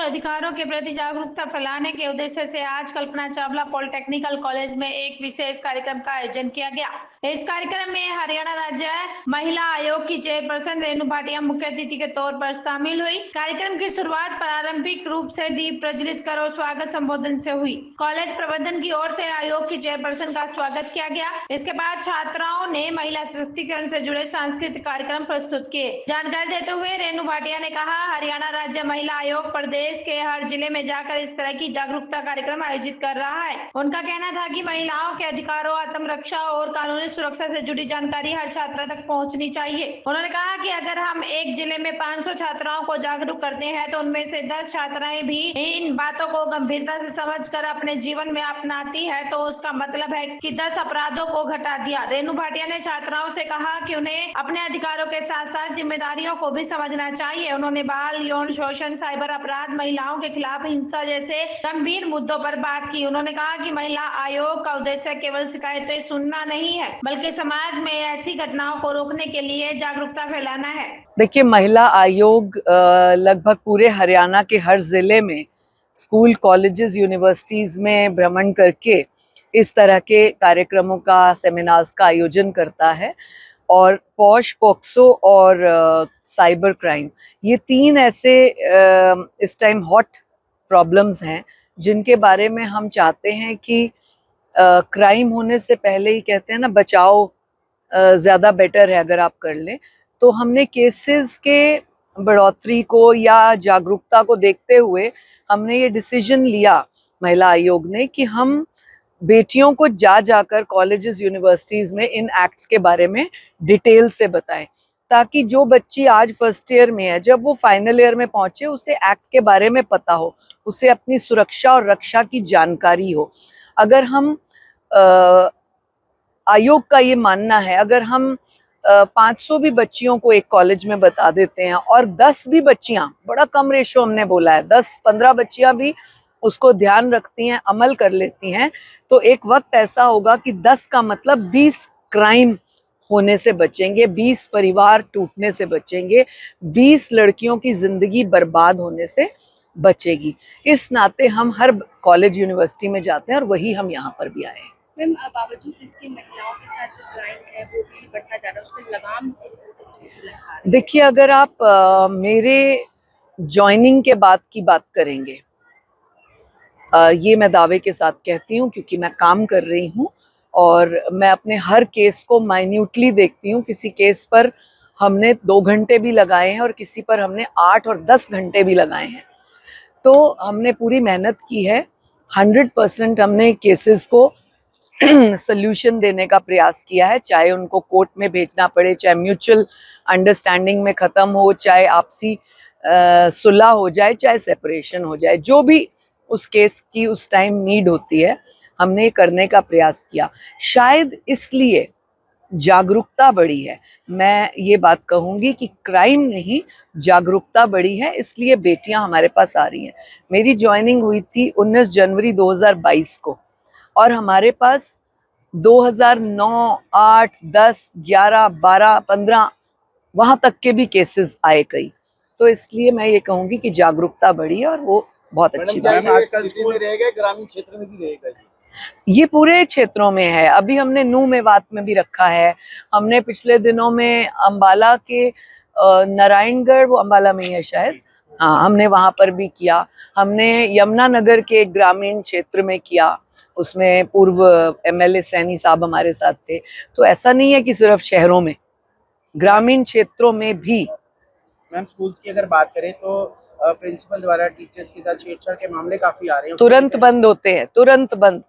अधिकारों के प्रति जागरूकता फैलाने के उद्देश्य से आज कल्पना चावला पॉलिटेक्निकल कॉलेज में एक विशेष कार्यक्रम का आयोजन किया गया। इस कार्यक्रम में हरियाणा राज्य महिला आयोग की चेयरपर्सन रेणु भाटिया मुख्य अतिथि के तौर पर शामिल हुई। कार्यक्रम की शुरुआत प्रारंभिक रूप से दीप प्रज्वलित कर और स्वागत संबोधन से हुई। कॉलेज प्रबंधन की ओर से आयोग की चेयरपर्सन का स्वागत किया गया। इसके बाद छात्राओं ने महिला सशक्तिकरण से जुड़े सांस्कृतिक कार्यक्रम प्रस्तुत किए। जानकारी देते हुए रेणु भाटिया ने कहा, हरियाणा राज्य महिला आयोग प्रदेश के हर जिले में जाकर इस तरह की जागरूकता कार्यक्रम आयोजित कर रहा है। उनका कहना था कि महिलाओं के अधिकारों, आत्मरक्षा और कानूनी सुरक्षा से जुड़ी जानकारी हर छात्रा तक पहुंचनी चाहिए। उन्होंने कहा कि अगर हम एक जिले में 500 छात्राओं को जागरूक करते हैं तो उनमें से 10 छात्राएं भी इन बातों को गंभीरता से समझकर अपने जीवन में अपनाती है तो उसका मतलब है कि 10 अपराधों को घटा दिया। रेणु भाटिया ने छात्राओं से कहा कि उन्हें अपने अधिकारों के साथ साथ जिम्मेदारियों को भी समझना चाहिए। उन्होंने बाल यौन शोषण, साइबर अपराध, महिलाओं के खिलाफ हिंसा जैसे गंभीर मुद्दों पर बात की। उन्होंने कहा कि महिला आयोग का उद्देश्य केवल शिकायतें सुनना नहीं है, बल्कि समाज में ऐसी घटनाओं को रोकने के लिए जागरूकता फैलाना है। देखिए, महिला आयोग लगभग पूरे हरियाणा के हर जिले में स्कूल, कॉलेजेस, यूनिवर्सिटीज में भ्रमण करके इस तरह के कार्यक्रमों का, सेमिनार्स का आयोजन करता है। और पॉश, पॉक्सो और साइबर क्राइम, ये 3 ऐसे इस टाइम हॉट प्रॉब्लम्स हैं जिनके बारे में हम चाहते हैं कि क्राइम होने से पहले ही, कहते हैं ना, बचाव ज़्यादा बेटर है अगर आप कर लें। तो हमने केसेस के बढ़ोतरी को या जागरूकता को देखते हुए हमने ये डिसीजन लिया महिला आयोग ने कि हम बेटियों को जाकर कॉलेजेस, यूनिवर्सिटीज में इन एक्ट्स के बारे में डिटेल से बताएं, ताकि जो बच्ची आज फर्स्ट ईयर में है, जब वो फाइनल ईयर में पहुंचे उसे एक्ट के बारे में पता हो, उसे अपनी सुरक्षा और रक्षा की जानकारी हो। अगर हम आयोग का ये मानना है, अगर हम 500 भी बच्चियों को एक कॉलेज में बता देते हैं और 10 भी बच्चियां, बड़ा कम रेशो हमने बोला है, 10-15 बच्चियां भी उसको ध्यान रखती हैं, अमल कर लेती हैं, तो एक वक्त ऐसा होगा कि 10 का मतलब 20 क्राइम होने से बचेंगे, 20 परिवार टूटने से बचेंगे, 20 लड़कियों की जिंदगी बर्बाद होने से बचेगी। इस नाते हम हर कॉलेज, यूनिवर्सिटी में जाते हैं और वही हम यहाँ पर भी आए हैं। मैम, बावजूद इसके महिलाओं के साथ जो क्राइम है वो भी बढ़ता जा रहा है, उस पर लगाम देखिए, अगर आप मेरे ज्वाइनिंग के बाद की बात करेंगे, ये मैं दावे के साथ कहती हूँ क्योंकि मैं काम कर रही हूँ और मैं अपने हर केस को माइन्यूटली देखती हूँ। किसी केस पर हमने 2 घंटे भी लगाए हैं और किसी पर हमने 8 और 10 घंटे भी लगाए हैं। तो हमने पूरी मेहनत की है, 100% हमने केसेस को सल्यूशन देने का प्रयास किया है, चाहे उनको कोर्ट में भेजना पड़े, चाहे म्यूचुअल अंडरस्टैंडिंग में ख़त्म हो, चाहे आपसी सुलह हो जाए, चाहे सेपरेशन हो जाए, जो भी उस केस की उस टाइम नीड होती है, हमने करने का प्रयास किया। शायद इसलिए जागरूकता बढ़ी है। मैं ये बात कहूँगी कि क्राइम नहीं, जागरूकता बढ़ी है, इसलिए बेटियां हमारे पास आ रही हैं। मेरी ज्वाइनिंग हुई थी 19 जनवरी 2022 को और हमारे पास 2009, 8, 10, 11, 12, 15 वहाँ तक के भी केसेस आए कई। तो इसलिए मैं ये कहूँगी कि जागरूकता बढ़ी है और वो बहुत अच्छी बात है। आजकल स्कूल में रहेगा, ग्रामीण क्षेत्र में भी रहेगा? ये पूरे क्षेत्रों में है। अभी हमने नूह मेवात में भी रखा है, हमने पिछले दिनों में अंबाला के नारायणगढ़, वो अंबाला में ही है शायद, हाँ, हमने वहां पर भी किया। हमने यमुनानगर के एक ग्रामीण क्षेत्र में किया, उसमें पूर्व MLA सैनी साहब हमारे साथ थे। तो ऐसा नहीं है कि सिर्फ शहरों में, ग्रामीण क्षेत्रों में भी। मैम, स्कूल्स की अगर बात करें तो प्रिंसिपल द्वारा टीचर्स के साथ छेड़छाड़ के मामले काफी आ रहे हैं, तुरंत बंद होते हैं, तुरंत बंद।